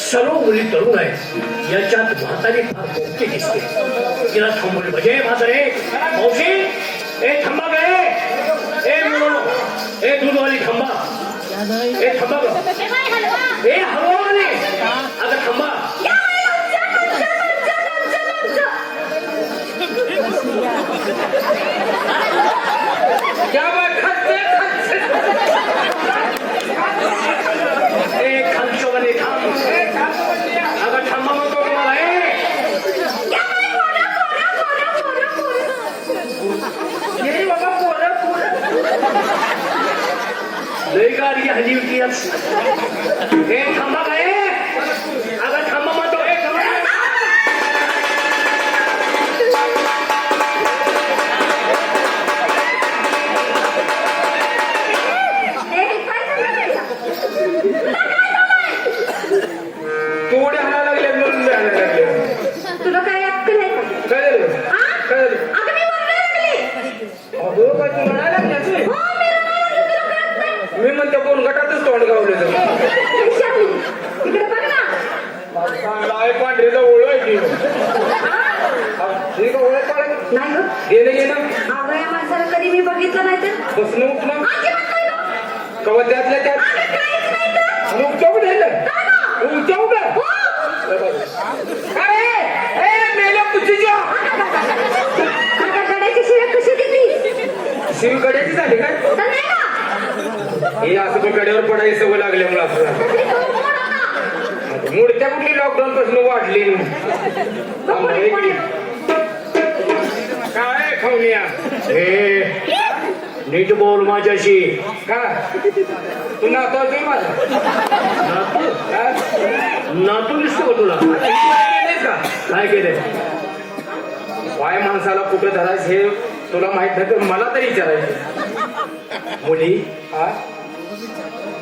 सर्व मुली तरुण आहेत याच्यात म्हातारी फार मोठी दिसते तिला थांबवली म्हणजे म्हातारे मावशी ए थांबा गे ए मुलं ए दूधवाली थांबा ए थांबा ग ए हलवावाली अगं थांबा क्या बात ए खालचवाली थांब अगं थांबा म्हणतो तुम्हाला ए बाबा पोरं लय गाडी हल्ली होती ए थांबा काय अगं थांबा म्हणतो मी म्हणतो कोण गटातच तोंड गावले पांढरीचा ओळ आहे माणसाला कधी मी बघितलं नाही तर बसणं उठणं कवा त्यातल्या त्यात उपचाऊ द्यायला उपचाऊ का कशी दिली शिव गड्याची झाली काय हे असं पण गड्यावर पडायची सवय लागल्यामुळे असं मूर्त्या कुठली लॉकडाऊन पासून वाढली काय खाऊया हे नीट बोल माझ्याशी का तू नातू आहे माझा नातू दिसतो तुला का काय केलंय वाय माणसाला कुठं धरायचं हे तुला माहित नाही तर मला तरी विचारायचं मुली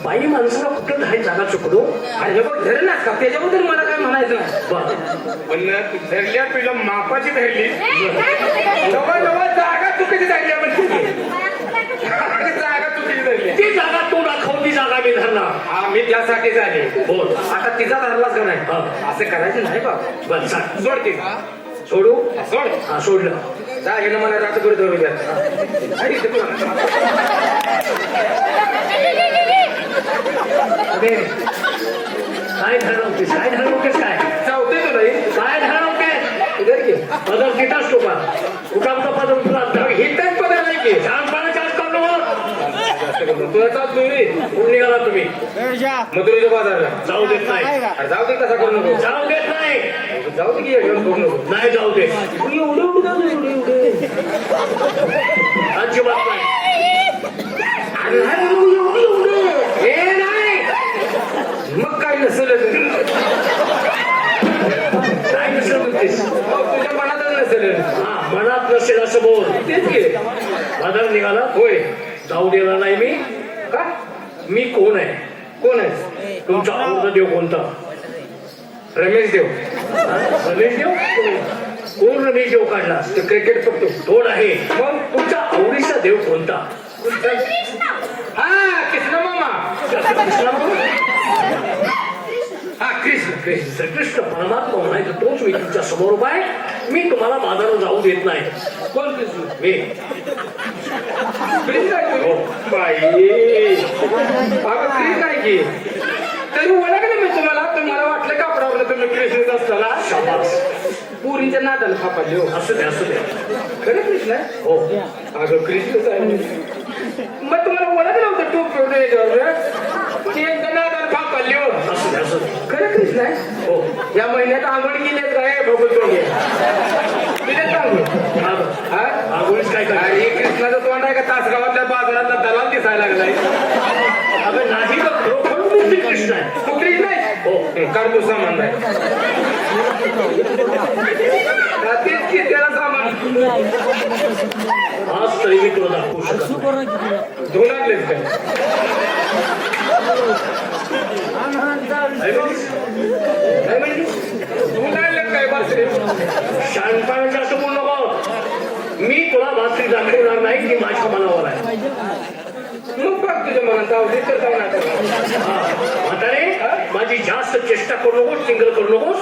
बाई माणसाला कुठं धाय जागा चुकलो अरे बघ धरलास का त्याच्याबद्दल मला काय म्हणायचं पण धरल्या तुझ्या मापाची धरली जवळ जागा चुकीची धरली आपण जागा चुकीची धरली ती जागा तू दाखव ती जागा मी धरणार हा मी त्यासाठी झाले बोल आता तिचा धरलाच का नाही असं करायचं नाही बाबा बरं सांग सोड ती सोडू सोड हा सोडलं जा हे ना मला रात्र धरू द्या काय धरवतेस काय धरवतेस काय चावते तुला काय धरवतेस इधर की पदर किटा असतो का कुठा कुठा पदर तुला हिटच पदर नाही की छानपणा चार्ज करलो तुला चालतो कुठून निघाला तुम्ही मधुरेच्या बाजारला जाऊ देत नाही जाऊ दे कसा करू नको जाऊ देत नाही जाऊ दे की करू नको नाही जाऊ दे एवढे एवढे अजिबात नाही मग काय नसेल काय नसेल तुझ्या मनातच नसेल हा मनात नसेल असं बोल तेच घे बाजार निघाला होय जाऊ देणार नाही मी का मी कोण आहे कोण आहे तुमचा आवडता देव कोणता रमेश देव रमेश देव कोण रमेश देव काढला तो क्रिकेट बघतो तोड आहे मग तुमचा आवडीचा देव कोणता हा कृष्ण मामा हा कृष्ण कृष्ण श्रीकृष्ण परमात्मा म्हणायचं तोच मी तुमच्या समोर उभा आहे मी तुम्हाला बाजारात जाऊ देत नाही कोण कृष्ण मी बाई कृष्ण आहे की तरी ओळखलं मी तुम्हाला तर मला वाटलं कापडावर तुम्ही कृष्णच असताना शाबास पुरीच्या नादाला फापाले हो असू द्या खरं कृष्ण आहे हो अगं कृष्णच आहे मग तुम्हाला ओळखलं होतं तू पेवढं याच्यावर पण एकदा नादाला फापाले हो असू द्या खरं कृष्ण आहे हो या महिन्यात आंघोळ केली काय बघू तोंड आंघोळीच काय काय कृष्णाचं तोंड आहे का तासगावातल्या बाजारातला दलाल दिसायला लागलाय अगं नाही बघ कृष्ण आहे तू कृष्ण आहे हो काढ तू सामान नाही तेच की त्याला सामान आज तरी मी तुला दाखवू शकतो धुणारलेच काय धुणारले काय बासरी शांतपणाचं असं बोलू नको मी तुला बासरी दाखवणार नाही की माझ्या मनावर आहे मग बघ तुझ्या मनात जाऊ दे तर जाऊ नका म्हातारे माझी जास्त चेष्टा करू नकोस, चिंगल करू नकोस.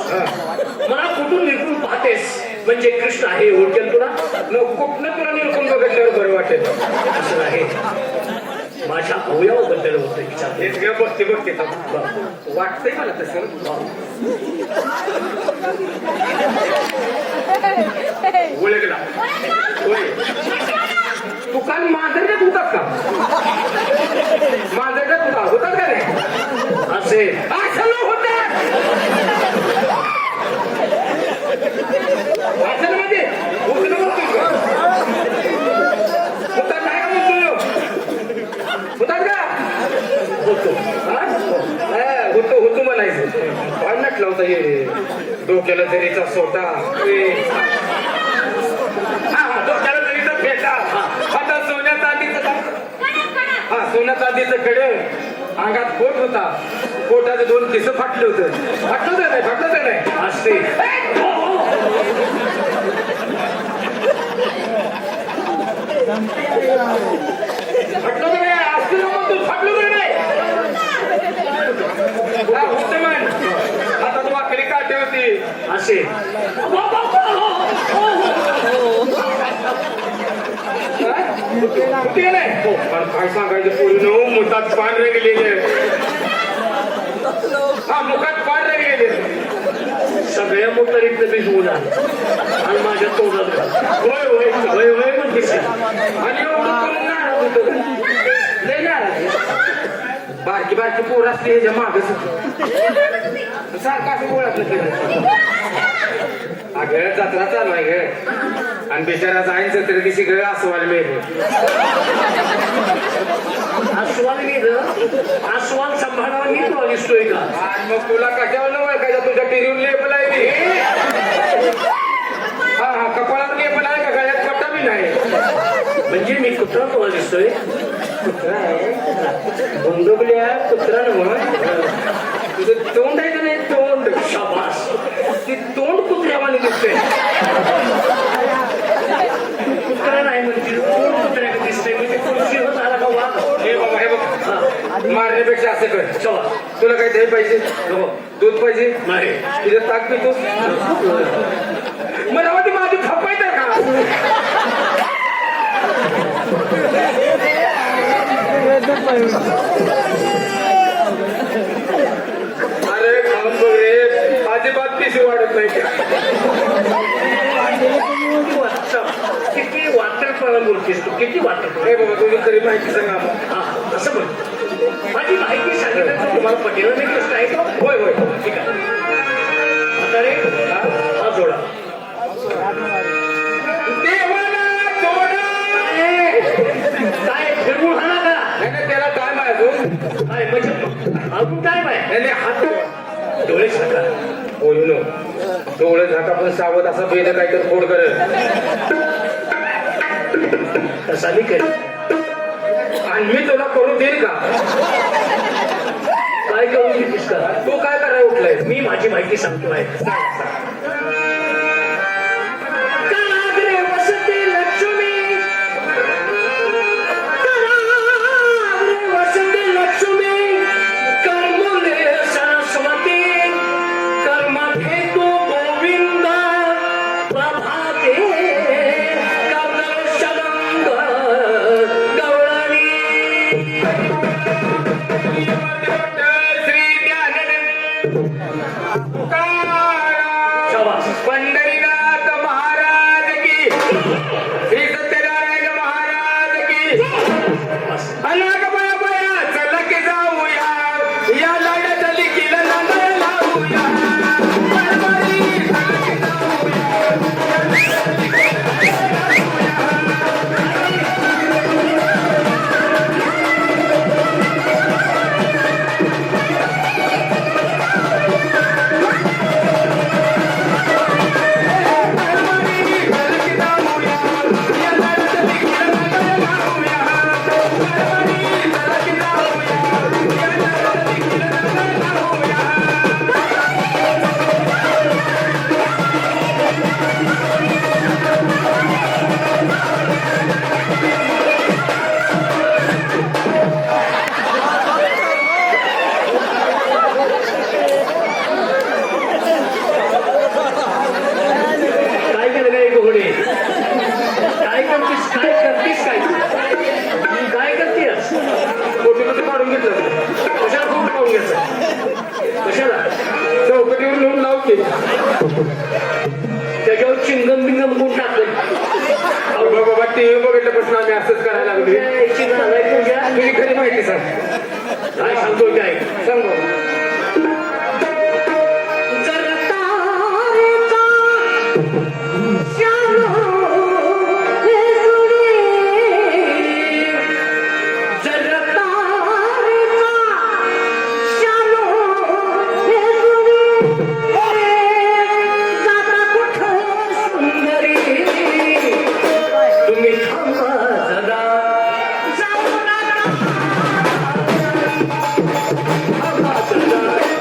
मला कुठून निरखून पाहतेस म्हणजे कृष्ण आहे ओळखेल तुला. कुठनं तुला निरखून बघितल्यावर बरं वाटेल. असं आहे, माझ्या अवयवाबद्दल होतं विचार. हेच ग बघते बघते वाटतंय मला तसं. ओळखला होय. तू काल मांजरच्यात होतात का? मांजरच्यात होतात का रे? असे असं न होतं. असं मध्ये उचलून बघतोय का? होतात नाही का म्हणतोय? होतात का? होतो. होतो म्हणायचं. काय नटला होता हे डोक्याला तरीचा सोटा. डोक्याला तरीचा फेटा. आता सोन्या चांदीचं सोन्या चांदीचं कडे अंगात कोट होता. कोटाचे 2 केस फाटले होते. फाटलं तर नाही. असे फाटलं तर नाही. असते मग तू फाटलं तर नाही. होते म्हण. आता तू वाकडी काटे होती. असे होते नाही. पण काय सांगायचं पूर्ण मुखात पान रंगलेले. मुखात पान रंगलेले. सगळ्या मोटारीतलं मी होऊन आणि माझ्या तोंडात होय होय वय वय म्हणते. आणि एवढं करून नाराज होतो. लय नाराज. बारकी बारकी पोर असली ह्याच्या मागच सारखं असं ओळखलं केलं. अगं जत्रा चालू आहे ग. आणि बिचारा जाईन जत्रे दिवशी ग अस्वाल मिळेल. अस्वाल अस्वाल सांभाळावा मी तुला दिसतोय का? आणि मग तुला कशावर न ओळखायचं? तुझ्या टिरीवर लेबल आहे ते. हा कपाळावर लेबल आहे का? गळ्यात पट्टा बी नाही. म्हणजे मी कुत्रा तुला दिसतोय? कुत्रा आहे बंदोबल्या कुत्रा नव्ह. तुझं तोंड आहे का नाही? तोंड शाबास. ते तोंड कुत्र्यावाने दिसतंय. कुत्रा नाही म्हणजे कुत्र्या दिसतंय म्हणजे कुठची होत आला का वाघ? हे बाबा हे बघ, मारण्यापेक्षा असं कर. चला तुला काही दही पाहिजे? दूध पाहिजे? नाही. तुझं ताक पितोस? मला वाटतं माझी खपायचं का? अरे खाऊन बघ रे. अजिबात पिशी वाढत नाही. किती वाटरपणा बोलतेस तू? किती वाटरपणा? हे बाबा तुझी तरी माहिती सांगा आम्हाला. हा असं म्हण. माझी माहिती सांगितलं तर तुम्हाला पटेल नाही गोष्ट आहे का? होय होय ठीक आहे. आता रे हा जोडा. देवाला जोडा. काय फिरवून हा का? नाही त्याला टाइम आहे अजून. काय म्हणजे अजून काय आहे? नाही हात डोळे साका. बोलू नो. डोळे झाका पण सावध असा बेद काहीतरी फोड करत. तसा मी करेन. आणि मी तुला करू देईल का? काय करून घेतीस का? तू काय करायला उठलाय? मी माझी माहिती सांगतो आहे. कानाग्रे वसते लक्ष्मी, कानाग्रे वसते लक्ष्मी, कर्मुले सरस्वती, कर्मथे तू गोविंद, प्रभाते कर्दर्शनंग गौरणी. श्री ज्ञानदेव शाबास. पंढरीनाथ महाराज की, श्री सत्यनारायण महाराज की. अनाग बया बया चला की जाऊया, या लाड्याच्या लिखीला नांगर लावूया. परवारी चला की जाऊया. ओके त्याच्यावर चिंगम बिंगम गुण टाकलं बाबा टीव्ही बघितल्यापासून आम्ही असंच करायला लागलो यायची नालाय तुझ्या तुझी खरी माहिती सांग काय सांगतो काय सांग बाबा. तुम्ही थांबा जरा जाऊ नका. थांबा जरा.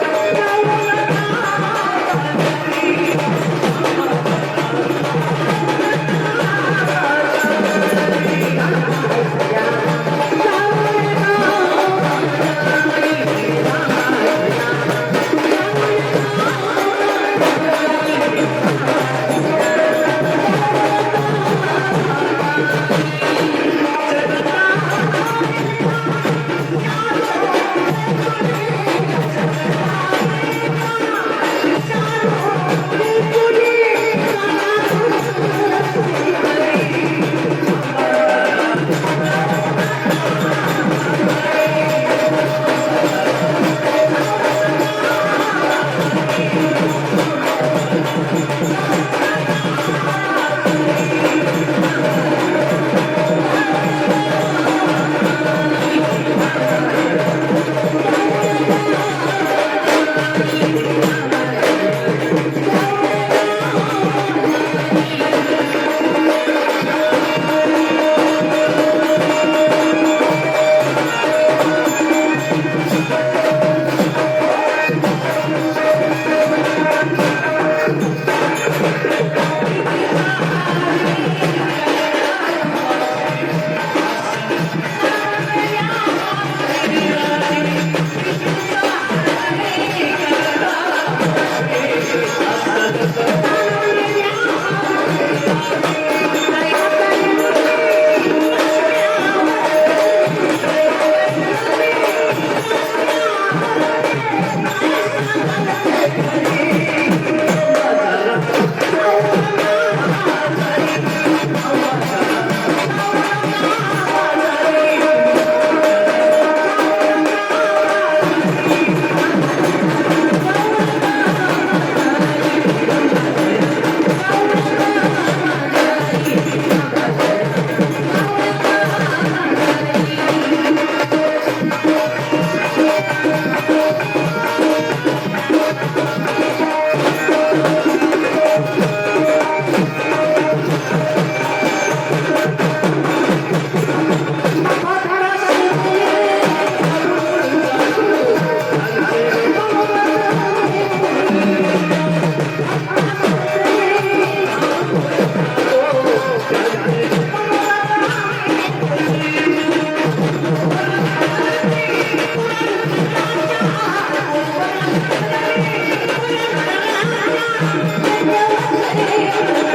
Thank you.